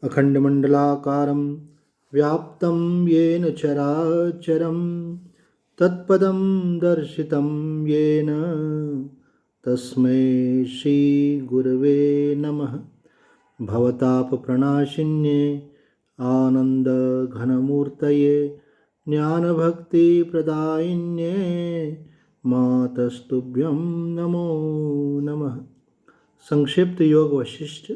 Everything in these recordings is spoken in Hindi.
अखण्डमण्डलाकारं व्याप्तं येन चराचरं तत्पदं दर्शितं येन तस्मै श्रीगुरवे नमः। भवतापप्रणाशिन्ये आनन्दघनमूर्तये ज्ञानभक्तिप्रदायिन्ये मातस्तुभ्यं नमो नमः। संक्षिप्त योग वशिष्ठ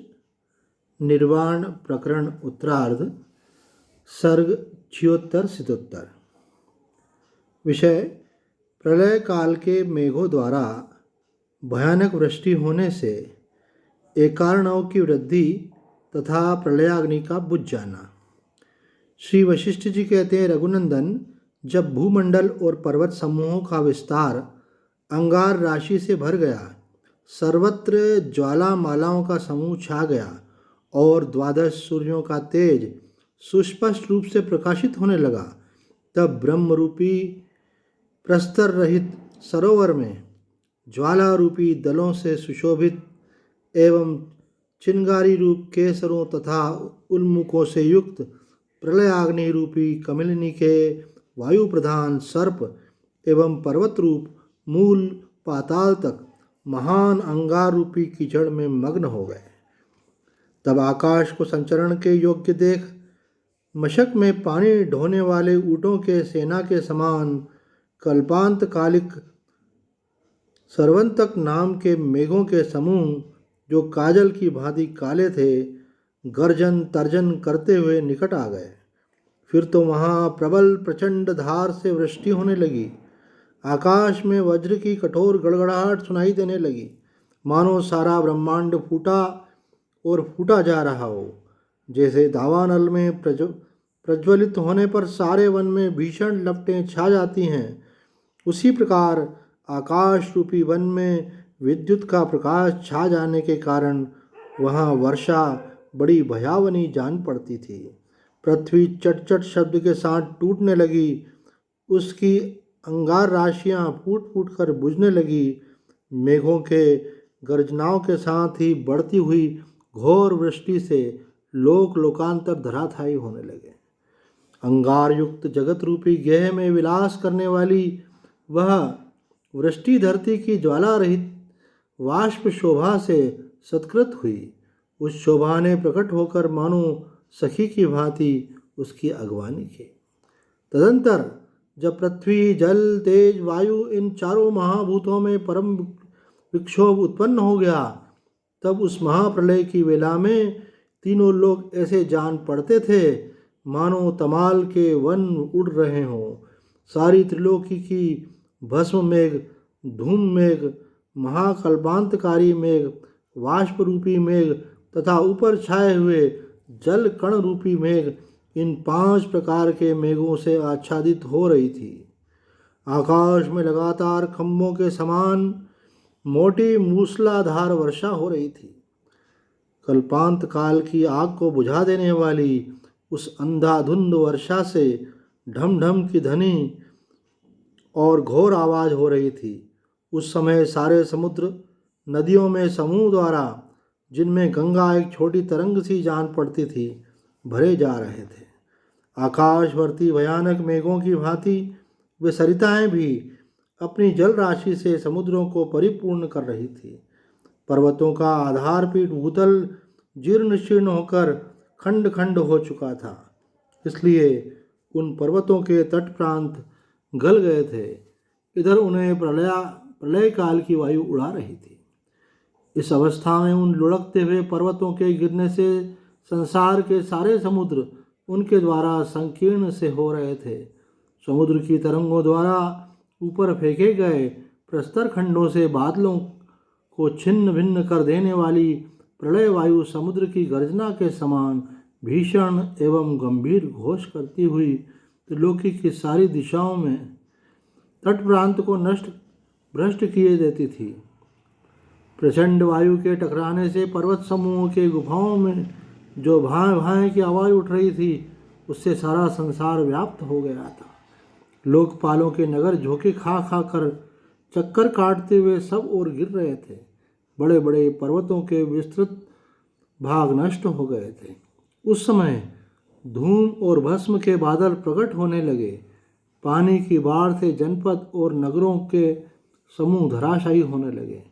निर्वाण प्रकरण उत्तरार्ध सर्ग 76 विषय प्रलय काल के मेघों द्वारा भयानक वृष्टि होने से एकार्णव की वृद्धि तथा प्रलयाग्नि का बुझ जाना। श्री वशिष्ठ जी कहते हैं, रघुनंदन, जब भूमंडल और पर्वत समूहों का विस्तार अंगार राशि से भर गया, सर्वत्र ज्वालामालाओं का समूह छा गया और 12 सूर्यों का तेज सुस्पष्ट रूप से प्रकाशित होने लगा, तब ब्रह्मरूपी प्रस्तर रहित सरोवर में ज्वाला रूपी दलों से सुशोभित एवं चिंगारी रूप केसरों तथा उल्मुखों से युक्त प्रलयाग्नि रूपी कमलिनी के वायु प्रधान सर्प एवं पर्वत रूप मूल पाताल तक महान अंगार रूपी कीचड़ में मग्न हो गए। तब आकाश को संचरण के योग्य देख मशक में पानी ढोने वाले ऊँटों के सेना के समान कल्पांत कालिक सर्वंतक नाम के मेघों के समूह, जो काजल की भांति काले थे, गर्जन तर्जन करते हुए निकट आ गए। फिर तो वहाँ प्रबल प्रचंड धार से वृष्टि होने लगी। आकाश में वज्र की कठोर गड़गड़ाहट सुनाई देने लगी, मानो सारा ब्रह्मांड फूटा और फूटा जा रहा हो। जैसे दावानल में प्रज्वलित होने पर सारे वन में भीषण लपटें छा जाती हैं, उसी प्रकार आकाश रूपी वन में विद्युत का प्रकाश छा जाने के कारण वहाँ वर्षा बड़ी भयावनी जान पड़ती थी। पृथ्वी चट चट शब्द के साथ टूटने लगी, उसकी अंगार राशियाँ फूट फूट कर बुझने लगी। मेघों के गर्जनाओं के साथ ही बढ़ती हुई घोर वृष्टि से लोक लोकांतर धराशायी होने लगे। अंगार युक्त जगत रूपी गेह में विलास करने वाली वह वृष्टि धरती की ज्वाला रहित वाष्प शोभा से सत्कृत हुई। उस शोभा ने प्रकट होकर मानो सखी की भांति उसकी अगवानी की। तदंतर जब पृथ्वी जल तेज वायु इन चारों महाभूतों में परम विक्षोभ उत्पन्न हो गया, तब उस महाप्रलय की वेला में तीनों लोग ऐसे जान पड़ते थे मानो तमाल के वन उड़ रहे हों। सारी त्रिलोकी की भस्म मेघ, धूम मेघ, महाकल्पांतकारी मेघ, वाष्प रूपी मेघ तथा ऊपर छाए हुए जल कण रूपी मेघ, इन 5 प्रकार के मेघों से आच्छादित हो रही थी। आकाश में लगातार खंभों के समान मोटी मूसलाधार वर्षा हो रही थी। कल्पांत काल की आग को बुझा देने वाली उस अंधाधुंध वर्षा से ढम ढम की ध्वनि और घोर आवाज हो रही थी। उस समय सारे समुद्र नदियों में समूह द्वारा, जिनमें गंगा एक छोटी तरंग सी जान पड़ती थी, भरे जा रहे थे। आकाश भरती भयानक मेघों की भांति वे सरिताएं भी अपनी जल राशि से समुद्रों को परिपूर्ण कर रही थी। पर्वतों का आधारपीठ भूतल जीर्ण शीर्ण होकर खंड खंड हो चुका था, इसलिए उन पर्वतों के तट प्रांत गल गए थे। इधर उन्हें प्रलय काल की वायु उड़ा रही थी। इस अवस्था में उन लुढ़कते हुए पर्वतों के गिरने से संसार के सारे समुद्र उनके द्वारा संकीर्ण से हो रहे थे। समुद्र की तरंगों द्वारा ऊपर फेंके गए प्रस्तर खंडों से बादलों को छिन्न भिन्न कर देने वाली प्रलय वायु समुद्र की गर्जना के समान भीषण एवं गंभीर घोष करती हुई त्रिलोकी की सारी दिशाओं में तट प्रांत को नष्ट भ्रष्ट किए देती थी। प्रचंड वायु के टकराने से पर्वत समूहों के गुफाओं में जो भाए भाए की आवाज़ उठ रही थी, उससे सारा संसार व्याप्त हो गया था। लोकपालों के नगर झोंके खा खा कर चक्कर काटते हुए सब ओर गिर रहे थे। बड़े बड़े पर्वतों के विस्तृत भाग नष्ट हो गए थे। उस समय धूम और भस्म के बादल प्रकट होने लगे। पानी की बाढ़ से जनपद और नगरों के समूह धराशायी होने लगे।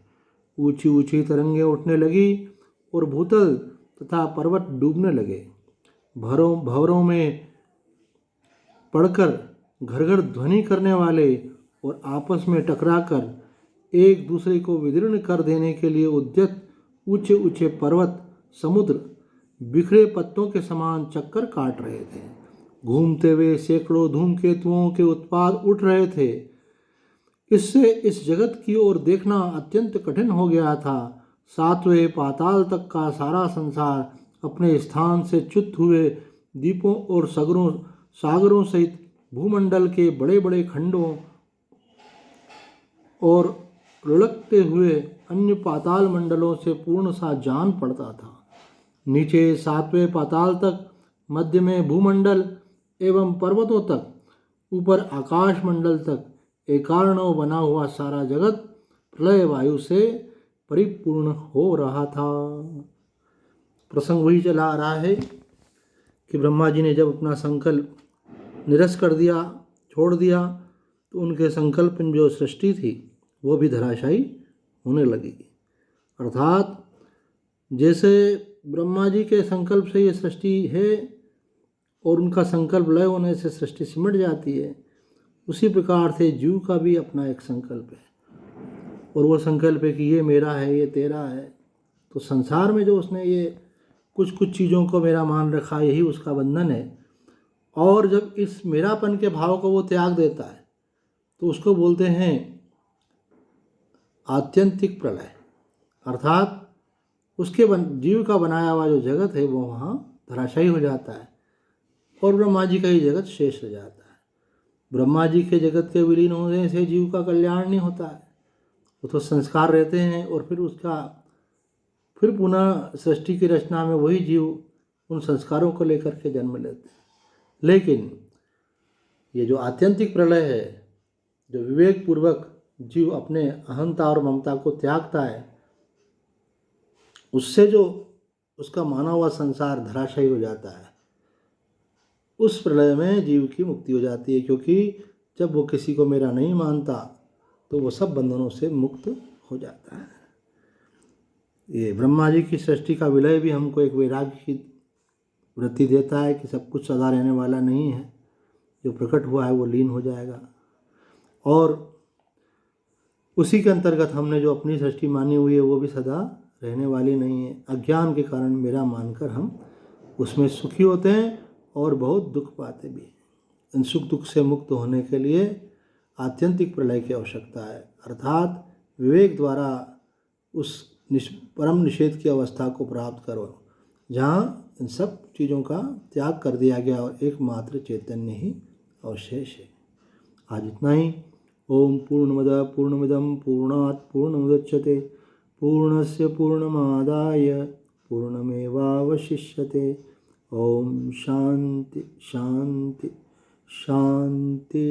ऊंची ऊंची तरंगें उठने लगी और भूतल तथा पर्वत डूबने लगे। भंवरों में पड़कर घर घर ध्वनि करने वाले और आपस में टकराकर एक दूसरे को विदीर्ण कर देने के लिए उद्यत ऊंचे ऊंचे पर्वत समुद्र बिखरे पत्तों के समान चक्कर काट रहे थे। घूमते हुए सैकड़ों धूमकेतुओं के उत्पाद उठ रहे थे। इससे इस जगत की ओर देखना अत्यंत कठिन हो गया था। सातवें पाताल तक का सारा संसार अपने स्थान से च्युत हुए द्वीपों और सागरों सहित भूमंडल के बड़े बड़े खंडों और लुढ़कते हुए अन्य पाताल मंडलों से पूर्ण सा जान पड़ता था। नीचे सातवें पाताल तक, मध्य में भूमंडल एवं पर्वतों तक, ऊपर आकाश मंडल तक एकार्णव बना हुआ सारा जगत प्रलय वायु से परिपूर्ण हो रहा था। प्रसंग वही चला आ रहा है कि ब्रह्मा जी ने जब अपना संकल्प निरस्त कर दिया, छोड़ दिया, तो उनके संकल्प में जो सृष्टि थी वो भी धराशायी होने लगी। अर्थात जैसे ब्रह्मा जी के संकल्प से ये सृष्टि है और उनका संकल्प लय होने से सृष्टि सिमट जाती है, उसी प्रकार से जीव का भी अपना एक संकल्प है और वो संकल्प है कि ये मेरा है, ये तेरा है। तो संसार में जो उसने ये कुछ चीज़ों को मेरा मान रखा, यही उसका बंधन है। और जब इस मेरापन के भाव को वो त्याग देता है तो उसको बोलते हैं आत्यंतिक प्रलय। अर्थात उसके जीव का बनाया हुआ जो जगत है वो वहाँ धराशायी हो जाता है और ब्रह्मा जी का ही जगत शेष रह जाता है। ब्रह्मा जी के जगत के विलीन होने से जीव का कल्याण नहीं होता है। वो तो संस्कार रहते हैं और फिर पुनः सृष्टि की रचना में वही जीव उन संस्कारों को लेकर के जन्म लेते हैं। लेकिन ये जो आत्यंतिक प्रलय है, जो विवेक पूर्वक जीव अपने अहंता और ममता को त्यागता है, उससे जो उसका माना हुआ संसार धराशायी हो जाता है, उस प्रलय में जीव की मुक्ति हो जाती है। क्योंकि जब वो किसी को मेरा नहीं मानता तो वो सब बंधनों से मुक्त हो जाता है। ये ब्रह्मा जी की सृष्टि का विलय भी हमको एक वैराग्य की वृत्ति देता है कि सब कुछ सदा रहने वाला नहीं है, जो प्रकट हुआ है वो लीन हो जाएगा। और उसी के अंतर्गत हमने जो अपनी सृष्टि मानी हुई है वो भी सदा रहने वाली नहीं है। अज्ञान के कारण मेरा मानकर हम उसमें सुखी होते हैं और बहुत दुख पाते भी। इन सुख दुख से मुक्त होने के लिए आत्यंतिक प्रलय की आवश्यकता है। अर्थात विवेक द्वारा उस परम निषेध की अवस्था को प्राप्त करो, जहाँ इन सब चीज़ों का त्याग कर दिया गया और एकमात्र चैतन्य ही अवशेष है। आज इतना ही। ओम पूर्णमदः पूर्णमिदं पूर्णात् पूर्णमुदच्यते पूर्णस्य पूर्णमादाय पूर्णमेवावशिष्यते। ओम शांति शांति शांति।